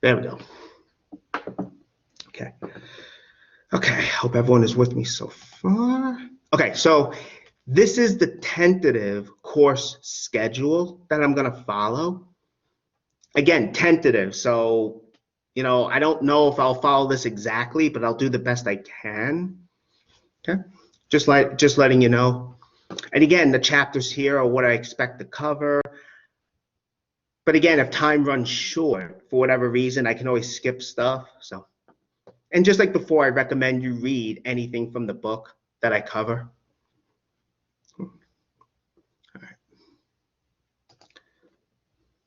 There we go. Okay. Okay, hope everyone is with me so far. Okay, so this is the tentative course schedule that I'm going to follow. Again, tentative, so, I don't know if I'll follow this exactly, but I'll do the best I can. Okay, just letting you know. And again, the chapters here are what I expect to cover. But again, if time runs short for whatever reason, I can always skip stuff. So, and just like before, I recommend you read anything from the book that I cover. All right.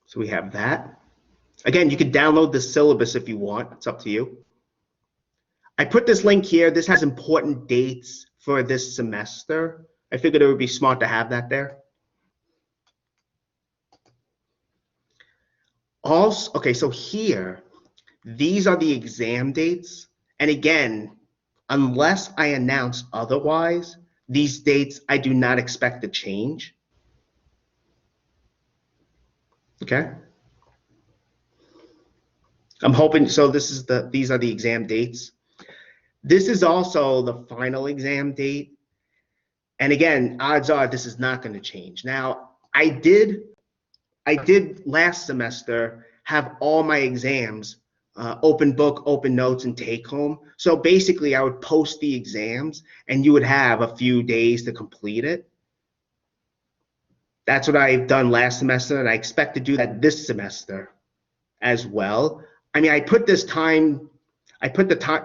So we have that. Again, you can download the syllabus if you want. It's up to you. I put this link here. This has important dates for this semester. I figured it would be smart to have that there. Also, okay, so here, these are the exam dates. And again, unless I announce otherwise, these dates I do not expect to change. Okay. I'm hoping, so these are the exam dates. This is also the final exam date. And again, odds are this is not going to change. Now, I did last semester have all my exams open book, open notes, and take home. So basically, I would post the exams, and you would have a few days to complete it. That's what I've done last semester, and I expect to do that this semester as well. I mean, I put the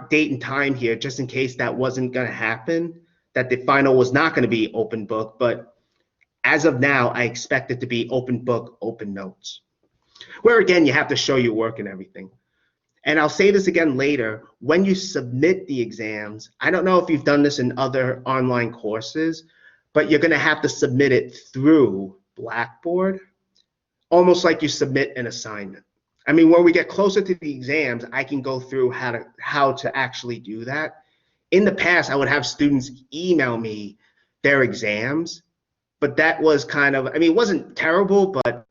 date and time here just in case that wasn't going to happen, that the final was not going to be open book, but as of now, I expect it to be open book, open notes, where again, you have to show your work and everything. And I'll say this again later, when you submit the exams, I don't know if you've done this in other online courses, but you're going to have to submit it through Blackboard, almost like you submit an assignment. I mean, when we get closer to the exams, I can go through how to actually do that. In the past, I would have students email me their exams, but that was kind of, I mean, it wasn't terrible, but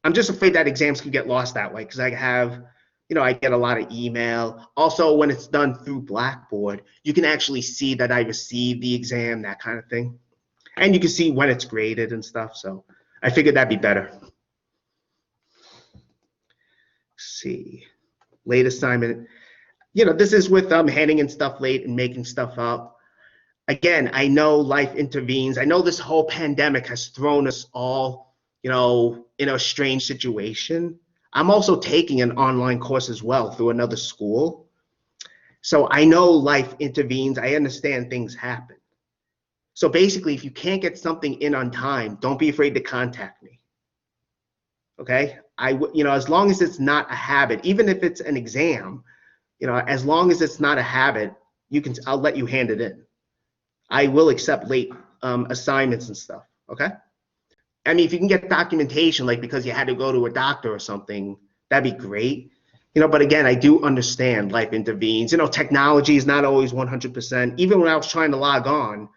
I'm just afraid that exams could get lost that way because I get a lot of email. Also, when it's done through Blackboard, you can actually see that I received the exam, that kind of thing. And you can see when it's graded and stuff. So I figured that'd be better. Let's see, late assignment. This is with handing in stuff late and making stuff up. Again, I know life intervenes. I know this whole pandemic has thrown us all, in a strange situation. I'm also taking an online course as well through another school. So I know life intervenes. I understand things happen. So basically, if you can't get something in on time, don't be afraid to contact me. Okay? As long as it's not a habit, even if it's an exam, as long as it's not a habit, I'll let you hand it in. I will accept late assignments and stuff, okay? I mean, if you can get documentation, like because you had to go to a doctor or something, that'd be great. But again, I do understand life intervenes. Technology is not always 100%. Even when I was trying to log on,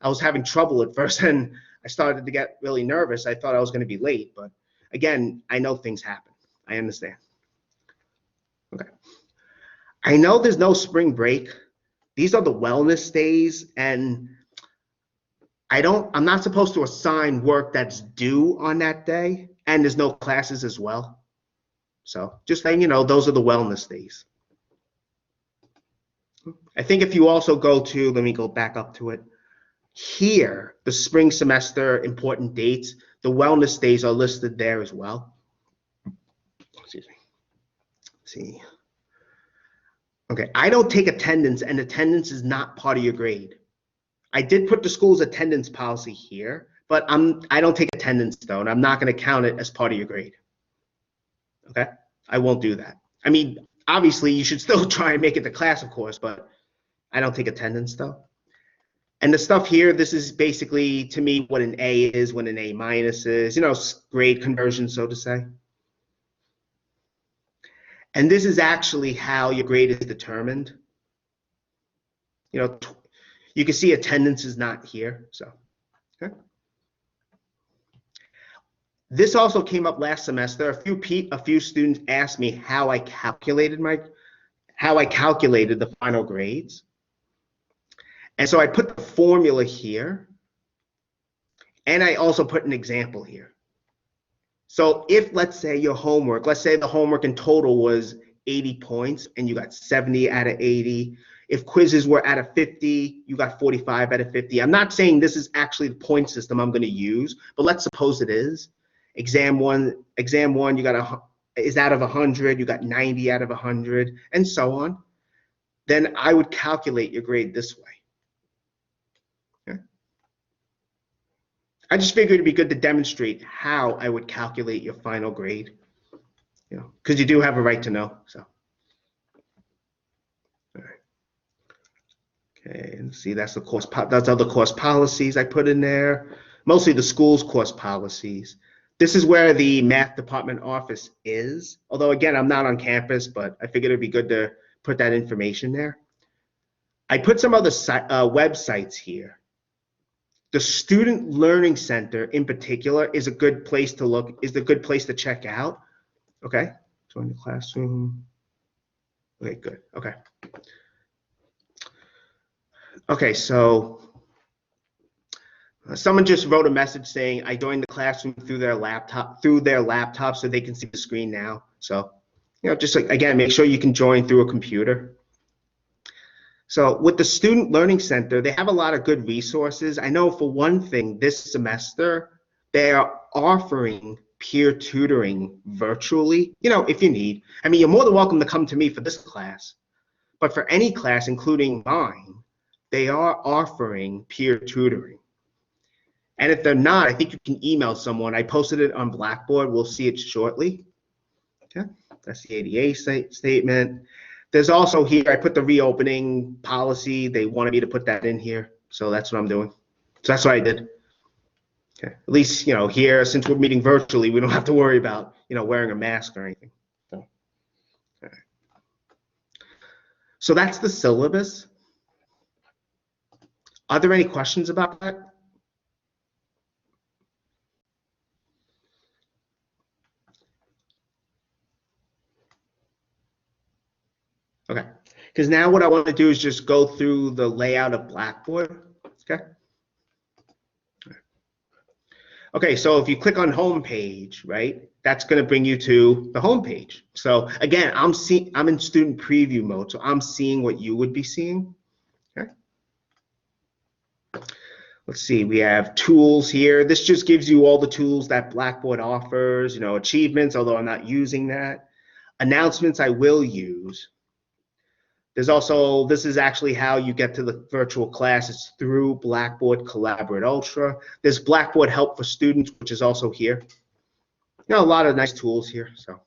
I was having trouble at first, and I started to get really nervous. I thought I was going to be late, but again, I know things happen. I understand. Okay. I know there's no spring break. These are the wellness days, and I'm not supposed to assign work that's due on that day, and there's no classes as well. So just letting you know, those are the wellness days. I think if you also go to, let me go back up to it. Here, the spring semester important dates, the wellness days are listed there as well. Excuse me. Let's see. Okay, I don't take attendance, and attendance is not part of your grade. I did put the school's attendance policy here, but I don't take attendance though, and I'm not going to count it as part of your grade. Okay, I won't do that. I mean, obviously you should still try and make it to class, of course, but I don't take attendance though. And the stuff here, this is basically to me what an A is, what an A minus is, grade conversion, so to say. And this is actually how your grade is determined. You can see attendance is not here, so. Okay. This also came up last semester. A few students asked me how I calculated the final grades. And so I put the formula here, and I also put an example here. So if, let's say let's say the homework in total was 80 points and you got 70 out of 80. If quizzes were out of 50, you got 45 out of 50. I'm not saying this is actually the point system I'm going to use, but let's suppose it is. Exam one, you got is out of 100, you got 90 out of 100, and so on. Then I would calculate your grade this way. Okay? I just figured it'd be good to demonstrate how I would calculate your final grade, because you do have a right to know. So, all right. Okay, and see, that's other course policies I put in there. Mostly the school's course policies. This is where the math department office is. Although again, I'm not on campus, but I figured it'd be good to put that information there. I put some other websites here. The Student Learning Center in particular is a good place to look, is a good place to check out. Okay, join the classroom. Okay, good, okay. Okay, so someone just wrote a message saying I joined the classroom through their laptop so they can see the screen now. So, just like, again, make sure you can join through a computer. So with the Student Learning Center, they have a lot of good resources. I know for one thing, this semester, they are offering peer tutoring virtually, if you need. I mean, you're more than welcome to come to me for this class, but for any class, including mine, they are offering peer tutoring. And if they're not, I think you can email someone. I posted it on Blackboard. We'll see it shortly. Okay, that's the ADA statement. There's also here, I put the reopening policy. They wanted me to put that in here. So that's what I'm doing. So that's what I did. Okay. At least, here, since we're meeting virtually, we don't have to worry about, wearing a mask or anything. So, all right. So that's the syllabus. Are there any questions about that? Okay, because now what I want to do is just go through the layout of Blackboard. Okay. Okay, so if you click on home page, right, that's going to bring you to the home page. So again, I'm in student preview mode, so I'm seeing what you would be seeing. Okay. Let's see, we have tools here. This just gives you all the tools that Blackboard offers, achievements, although I'm not using that. Announcements I will use. There's also, this is actually how you get to the virtual classes through Blackboard Collaborate Ultra. There's Blackboard Help for Students, which is also here. A lot of nice tools here. So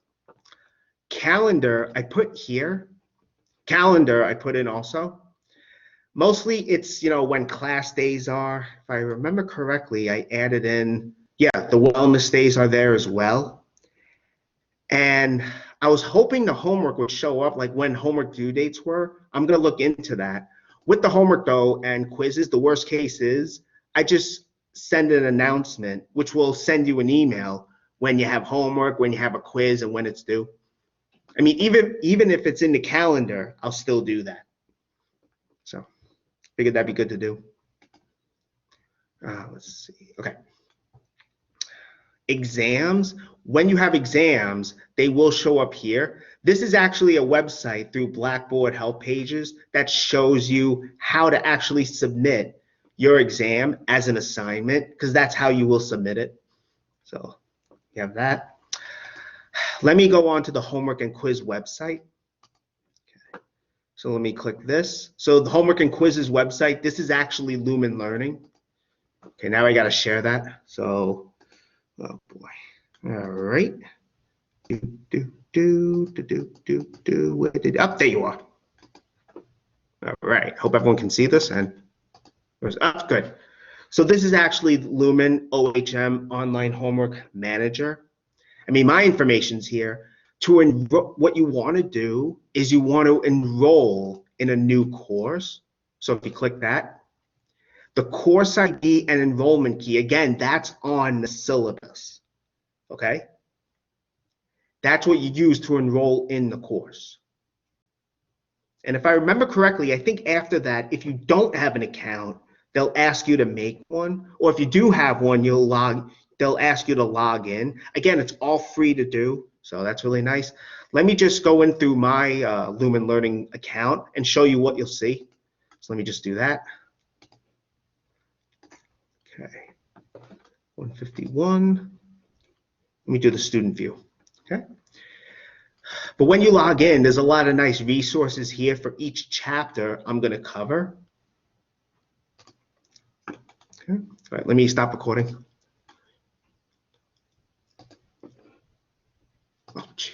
calendar, I put here. Calendar, I put in also. Mostly it's, when class days are. If I remember correctly, I added in, yeah, the wellness days are there as well. And I was hoping the homework would show up, like when homework due dates were. I'm going to look into that. With the homework, though, and quizzes, the worst case is I just send an announcement, which will send you an email when you have homework, when you have a quiz, and when it's due. I mean, even if it's in the calendar, I'll still do that. So figured that'd be good to do. Let's see. Okay. Exams, when you have exams, they will show up here. This is actually a website through Blackboard help pages that shows you how to actually submit your exam as an assignment, because that's how you will submit it. So you have that. Let me go on to the homework and quiz website. Okay. So let me click this. So the homework and quizzes website, this is actually Lumen Learning. Okay, now I got to share that. So oh boy. All right. Where did up there you are. All right. Hope everyone can see this and up good. So this is actually Lumen OHM Online Homework Manager. I mean, my information's here. What you want to do is you want to enroll in a new course. So if you click that, the course ID and enrollment key, again, that's on the syllabus. okay? That's what you use to enroll in the course. And if I remember correctly, I think after that, if you don't have an account, they'll ask you to make one, or if you do have one, they'll ask you to log in. Again, it's all free to do, so that's really nice. Let me just go in through my Lumen Learning account and show you what you'll see. So let me just do that. Okay, 151. Let me do the student view, okay? But when you log in, there's a lot of nice resources here for each chapter I'm going to cover. Okay. All right, let me stop recording. Oh, geez.